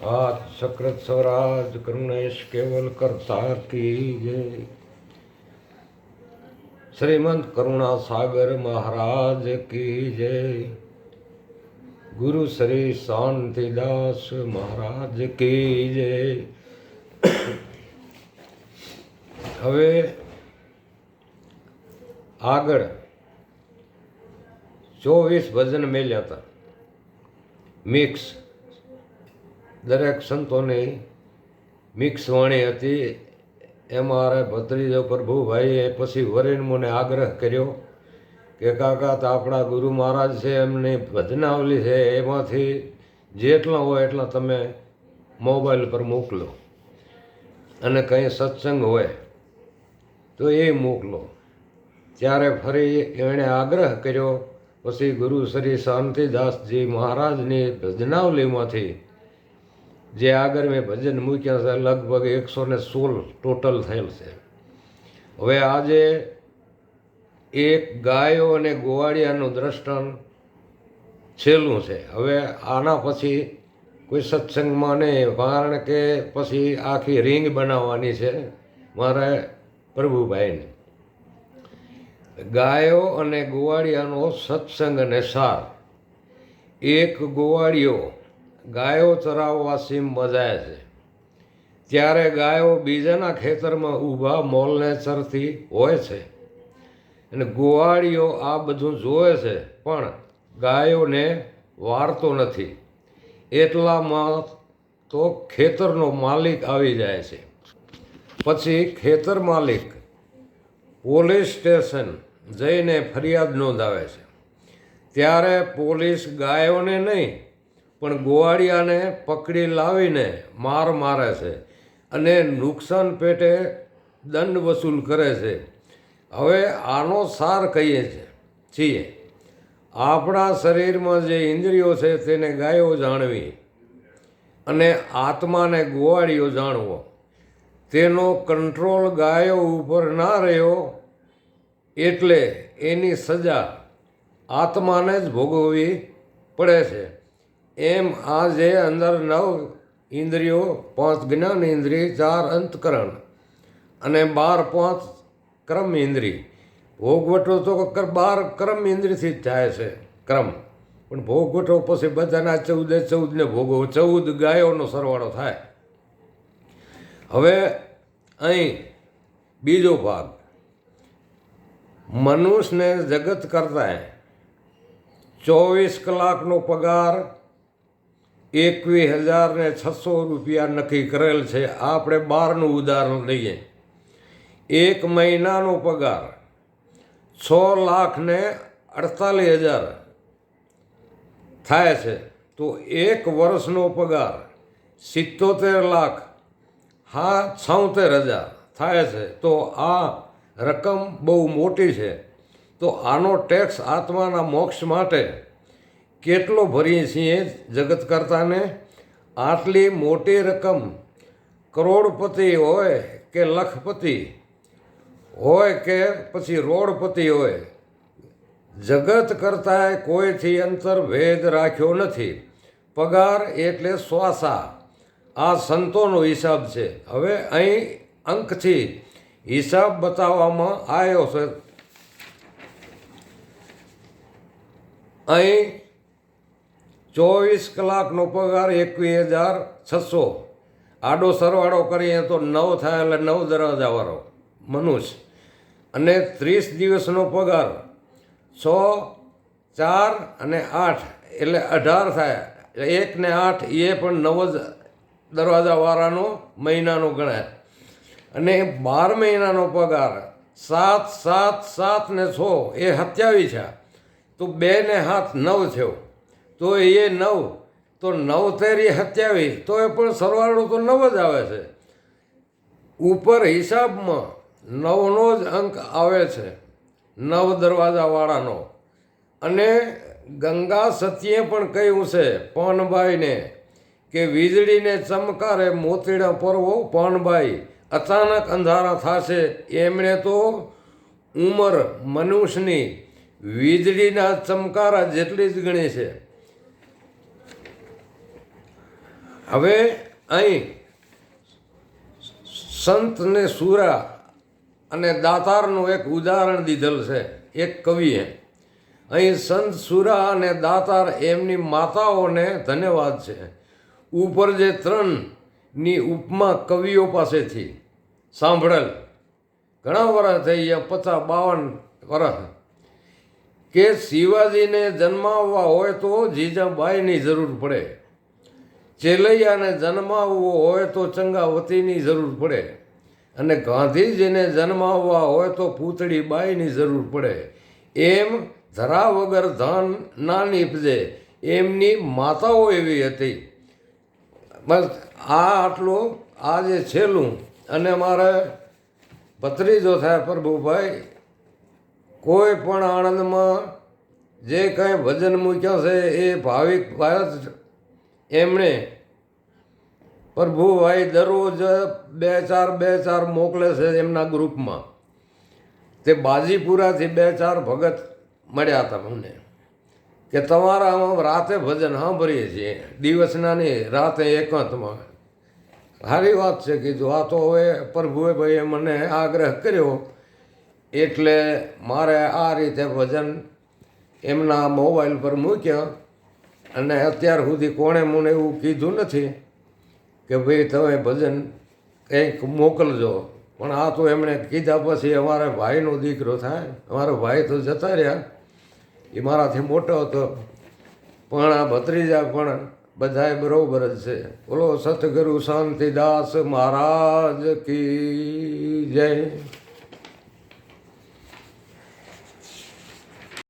आज सकृत स्वराज करुणेश केवल करता की जय। श्रीमंत करुणा सागर महाराज की जय। गुरु श्री शांतिदास महाराज की जय। હવે આગળ 24 ભજન મેલ્યા હતા મિક્સ, દરેક સંતોની મિક્સ વાણી હતી। એમાં મારા ભત્રીજો પ્રભુભાઈએ પછી વરીને મને આગ્રહ કર્યો કે કાકા તો આપણા ગુરુ મહારાજ છે, એમની ભજનાવલી છે, એમાંથી જેટલા હોય એટલા તમે મોબાઈલ પર મોકલો અને કંઈ સત્સંગ હોય તો એ મોકલો। ત્યારે ફરી એણે આગ્રહ કર્યો। પછી ગુરુ શ્રી શાંતિદાસજી મહારાજની ભજનાવલીમાંથી જે આગળ મેં ભજન મૂક્યા છે લગભગ 116 ટોટલ થયેલ છે। હવે આજે એક ગાયો અને ગોવાળિયાનું દ્રષ્ટાંત છેલ્લું છે। હવે આના પછી કોઈ સત્સંગમાં નહીં, કારણ કે પછી આખી રીંગ બનાવવાની છે મારે પ્રભુભાઈને। ગાયો અને ગોવાળિયાનો સત્સંગ અને સાર। એક ગોવાળિયો ગાયો ચરાવવા સીમમાં જાય છે, ત્યારે ગાયો બીજાના ખેતરમાં ઊભા મોલને ચરતી હોય છે અને ગોવાળિયો આ બધું જોવે છે, પણ ગાયોને વારતો નથી। એટલામાં તો ખેતરનો માલિક આવી જાય છે। પછી ખેતર માલિક પોલીસ સ્ટેશન જઈને ફરિયાદ નોંધાવે છે। ત્યારે પોલીસ ગાયોને નહીં પણ ગોવાળિયાને પકડી લાવીને મારે છે અને નુકસાન પેટે દંડ વસૂલ કરે છે। હવે આનો સાર કહીએ છીએ, આપણા શરીરમાં જે ઇન્દ્રિયો છે તેને ગાયો જાણવી અને આત્માને ગોવાળિયો જાણવો। તેનો કંટ્રોલ ગાયો ઉપર ના રહ્યો એટલે એની સજા આત્માને જ ભોગવવી પડે છે। એમ આ જે અંદર 9 ઇન્દ્રિયો, 5 જ્ઞાન ઇન્દ્રિય, 4 અંતકરણ અને 12 કર્મ ઇન્દ્રિય, ભોગવટો તો 12 કર્મ ઇન્દ્રિયથી જ થાય છે ક્રમ, પણ ભોગવટો પછી બધાના 14 ભોગવો, 14 ગાયોનો સરવાળો થાય। હવે અહીં બીજો ભાગ, મનુષ્યને જગત કરતા 24 કલાકનો પગાર 21,600 રૂપિયા નક્કી કરેલ છે। આપણે 12નું ઉદાહરણ લઈએ। 1 મહિનાનો પગાર 6,48,000 થાય છે, તો 1 વર્ષનો પગાર 77,76,000 થાય છે। તો આ રકમ બહુ મોટી છે। તો આનો ટેક્સ આત્માના મોક્ષ માટે કેટલો ભરીએ છીએ જગત કરતાને? આટલી મોટી રકમ કરોડપતિ હોય કે લખપતિ હોય કે પછી રોડપતિ હોય, જગત કરતાંય કોઈથી અંતર ભેદ રાખ્યો નથી। પગાર એટલે શ્વાસા, આ સંતોનો હિસાબ છે। હવે અહીં અંકથી હિસાબ બતાવવામાં આવ્યો છે। અહીં 24 કલાકનો પગાર 21,600, આડો સરવાળો કરીએ તો 9 થાય, એટલે 9 દરવાજાવાળો મનુષ્ય, અને 30 દિવસનો પગાર 6, 4 અને 8 એટલે 18 થાય। 1 ને 8 એ પણ 9 દરવાજાવાળાનો મહિનાનો ગણાય। અને 12 મહિનાનો પગાર 7, 7, 7 ને 6 એ 27 છે, તો 2 ને 7 9 થયો, તો એ 9, તો 9 તેરી 27, તો એ પણ સરવાળો તો 9 જ આવે છે। ઉપર હિસાબમાં 9નો જ અંક આવે છે, 9 દરવાજાવાળાનો। અને ગંગા સતીએ પણ કહ્યું છે પાનબાઈને કે વીજળીને ચમકારે મોતીડા પરવો પાનબાઈ, અચાનક અંધારા થશે। એમણે તો ઉંમર મનુષ્યની વીજળીના ચમકારા જેટલી જ ગણી છે। હવે અહીં સંત ને સુરા અને દાતારનું એક ઉદાહરણ દીધેલ છે એક કવિએ. અહીં સંત સુરા અને દાતાર એમની માતાઓને ધન્યવાદ છે. ઉપર જે ત્રણની ઉપમા કવિઓ પાસેથી સાંભળેલ, ઘણા વર્ષ થઈ ગયા, 50-52 વર્ષ, કે શિવાજીને જન્માવવા હોય તો જીજાબાઈની જરૂર પડે, ચેલૈયાને જન્માવવો હોય તો ચંગાવતીની જરૂર પડે, અને ગાંધીજીને જન્માવવા હોય તો પૂતળીબાઈની જરૂર પડે. એમ ધરા વગર ધાન ના નીપજે, એમની માતાઓ એવી હતી. બસ આટલું આજે છેલ્લું. અને મારે ભત્રીજો થાય પ્રભુભાઈ, કોઈ પણ આણંદમાં જે કંઈ ભજન મૂક્યા છે એ ભાવિક ભાઈ જ એમણે પ્રભુભાઈ દરરોજ બે ચાર મોકલે છે એમના ગ્રુપમાં. તે બાજીપુરાથી 2-4 ભગત મળ્યા હતા મને, કે તમારા રાતે ભજન સાંભળીએ છીએ, દિવસના નહીં, રાતે એકાંતમાં. સારી વાત છે કીધું. આ તો હવે પ્રભુએ ભાઈએ મને આગ્રહ કર્યો એટલે મારે આ રીતે ભજન એમના મોબાઈલ પર મૂક્યા. અને અત્યાર સુધી કોણે મને એવું કીધું નથી કે ભાઈ તમે ભજન કંઈક મોકલજો. પણ આ તો એમણે કીધા પછી અમારે ભાઈનો દીકરો થાય. અમારો ભાઈ તો જતા રહ્યા, એ મારાથી મોટો હતો, પણ આ ભત્રીજા પણ બધાય બરોબર જ છે. બોલો સતગુરુ શાંતિદાસ મહારાજ કી જય.